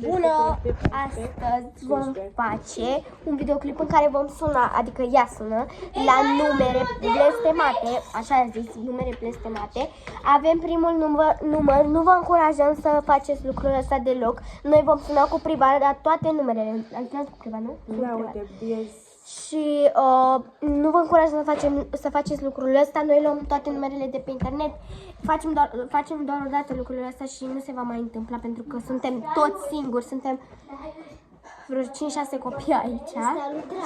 Bună! Astăzi vom face un videoclip în care vom suna, adică ea sună, la numere blestemate, așa a zis, numere blestemate. Avem primul număr, nu vă încurajăm să faceți lucrul ăsta deloc. Noi vom suna cu privat, dar toate numerele, am cu privat, nu? Da, uite, Și nu vă încurajăm să faceți lucrul ăsta. Noi luăm toate numerele de pe internet. Facem doar o dată lucrul ăsta și nu se va mai întâmpla pentru că suntem toți singuri. Suntem vreo 5-6 copii aici.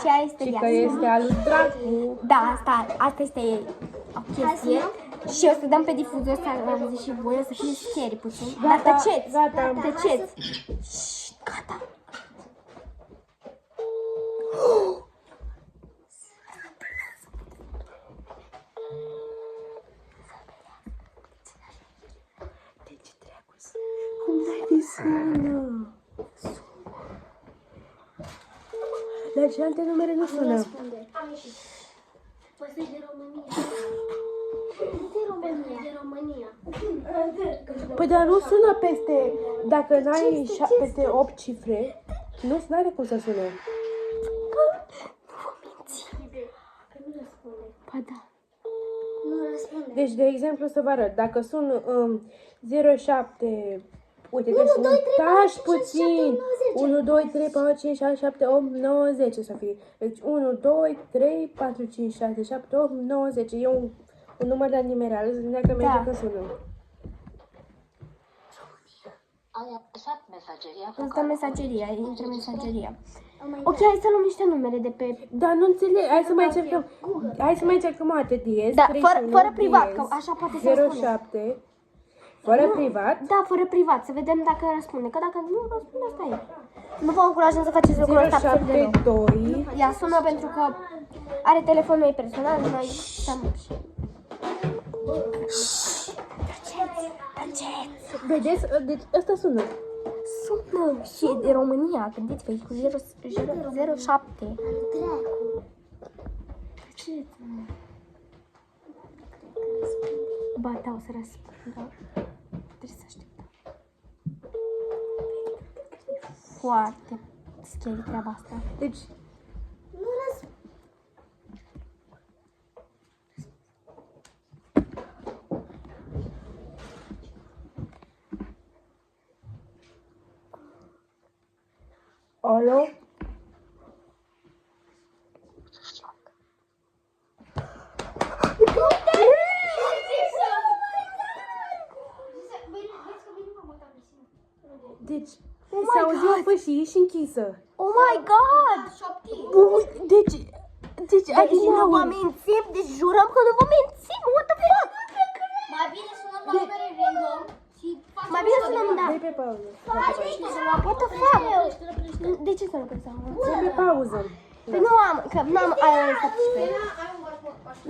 Și aia este ea. că este al lui Dracu. Da, asta este o chestie. Și o să dăm pe difuzor ăsta, am zis și voi, o să fie scary puțin. Dar tăceți! Gata. Tăceți! Gata! Cum n-ai sună? Dar ce alte numere nu sună? Păi de România. Păi dar nu sună peste, dacă n-ai peste 8 cifre, nu are cum să sună. Ba da. Deci, de exemplu, să vă arăt, dacă sun 07, uite, deci tași puțin, 1, 2, 3, 4, 5, 6, 7, 8, 9, 10 să fie. Deci 1, 2, 3, 4, 5, 6, 7, 8, 9, 10. E un număr de numeral, să vedem că merge când sună. Îți dă mesageria, intră mesageria. Ok, hai să luăm niște numere de pe... Dar nu înțeleg, hai să mai încercăm o dată, DS, Da, 31, fără privat, DS, că așa poate să răspunde. 07, fără privat. Da, fără privat, să vedem dacă răspunde, că dacă nu răspunde, asta e. Nu vă încurajăm să faceți lucrul ăsta absolut deloc. 072. Ea sună pentru că are telefonul ei personal, noi stăm și... Tăceți! Vedeți? Deci ăsta sună. Sună și e de România, gândiți-vă, e cu 07. Ba, da, o să răspundă. Trebuie să așteptăm. Foarte scary treaba asta. Deci, alo? Deci, se auzi o fâșie și închisă. Oh my god! Deci, Deci nu vă mințim, deci jurăm că nu vă mințim, what the fuck? Mai bine sunăm la numere random și Mai bine să ne-am dat. dai pe pauză. What the fuck? De ce să nu pensăm? Dai pe pauză. Păi nu am, că n-am aia 17.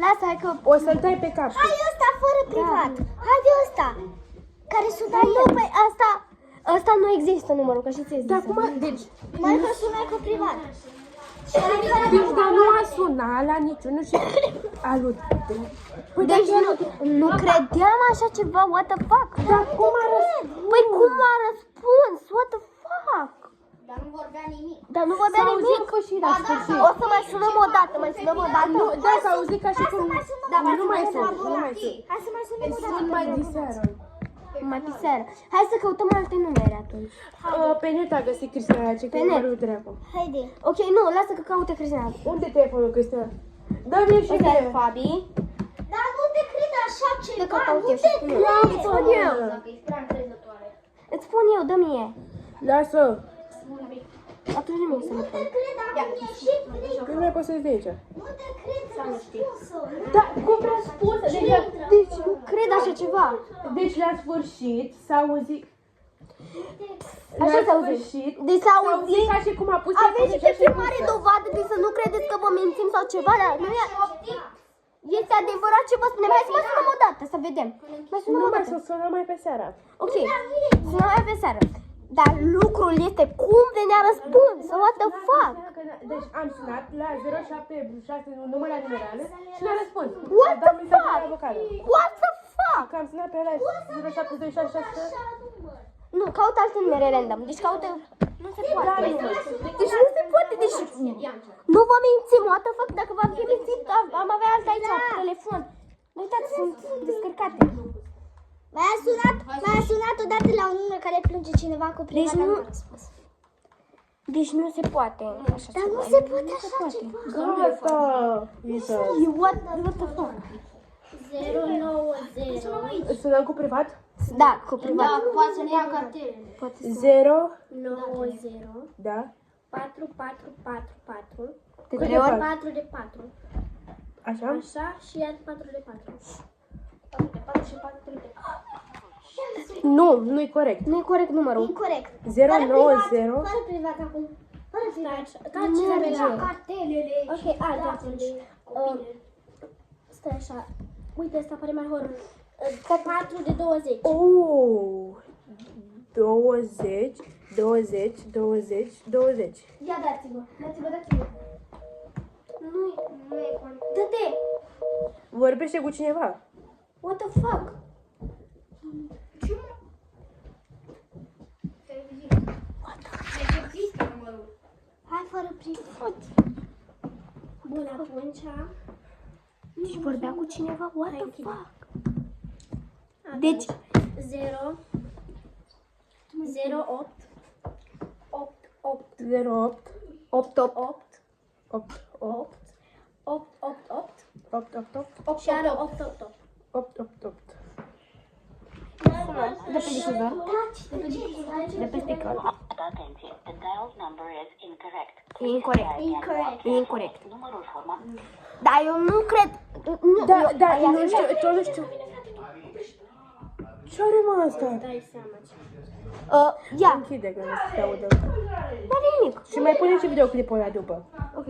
Lasă, hai că... O să-l dai pe cap. Hai ăsta fără privat. Hai de ăsta. Care sună Dar nu, păi asta nu există numărul, că și ți-ai zis. Dar acum, deci, mai că sună cu privat. deci dar nu a sunat la niciunul și a lui. Păi Deci nu credeam așa ceva, what the fuck? Dar cum a răspuns? Păi cum a răspuns, what the fuck? Dar nu vorbea nimic. Dar nu vorbea S-a auzit nimic. fâșii la sfârșit. O să mai sunăm o dată, Nu, da, s-a auzit ca și cum... Da, nu mai sunt, nu mai sunt. Hai să mai sunăm o dată. Sunt mai diseară. Mai pe seară. Hai să căutăm alte numere atunci. Pe net a găsit Cristina, ce că Pe e net. numărul dracu. Haide. Ok, nu, lasă că caute Cristina. Unde e telefonul, Cristina? Dă-mi și Ăsta e mie. Fabi. Dar nu te cred așa Să ceva. caut Nu eu te și spun eu. cred. Îți spun eu. Dacă ești prea încrezătoare. Îți spun eu, dă mie. Lasă. Atunci nu mi să le pun. Cred, acum ești frică. Nu mai poți să-i de aici. Nu te cred să răspunsă. Da, cum răspunsă? Deci nu cred așa ceva. Deci la sfârșit s-a auzit... Așa La s-a auzit. sfârșit Deci s-a s-a auzit auzit. ca și cum a pus Aveți telefonul niște și filmare dovadă, deci să nu credeți că vă mințim sau ceva, dar nu e... Este adevărat ce vă spunem. Hai să mai sunăm o dată, să vedem. Mai sunăm Nu o mai dată. să sună mai pe seara. Ok, sunăm mai pe seară. Dar lucrul este cum de ne-a răspuns. What the fuck? Deci am sunat la 076 număr la numerală și n-a răspuns. What the Am dat mesaj fuck? la vocală. What the fuck? Că am sunat pe ăla 072666. Nu, caută alte numere random. Deci caută... Nu se poate. Deci nu se poate, deci... Nu vă mințim, what the fuck, dacă v-am fi mințit, am avea alta aici, telefon. Uitați, sunt descărcate. M-a sunat odată la un număr care plânge cineva cu privat, Deci nu- dar nu a răspuns. Deci nu se poate așa Dar ceva. nu se poate așa ceva. Gata! Isa. What the fuck? 090 Sunăm cu privat? Da, cu privat. poate să ne ia cartelele. Poate să... 0, 90 da? 4 4 4 4 De Câte 3 ori? faci? 4 de 4. Așa? Așa și iar 4 de 4. 4 de 4 și 4 de 4. Nu, nu-i corect. Nu e corect numărul. Incorect. 090. Fără privat acum. Fără privat. Nu merge. Cartelele. Ok, altă atunci. Stai așa. Uite, asta pare mai horror. 4 de 20. Oh! 20, 20, 20, 20. Ia dați-vă, dați-vă. Nu e corect. Dă-te! Vorbește cu cineva. What the fuck? Hai fără privat. Bun, atunci. Deci vorbea cu cineva? What the fuck? Deci, 0 0 8 8 8 08, 8, 8, 8 8, 8 8 8 8 8, 8, 8, 8 și are 8 8 8. 8, 8, 8. de pe difuzor. De pe speaker. Atenție, the dialed number is incorrect. E incorect. Incorrect. E incorect. Numărul format Dar eu nu cred. Nu, Da, eu- da, ia nu să- știu, tot nu știu. Ce are mă asta? Dai seama ce. Ia, Închide că nu se audă. n-are nimic. Și mai pune și videoclipul ăla după. Ok.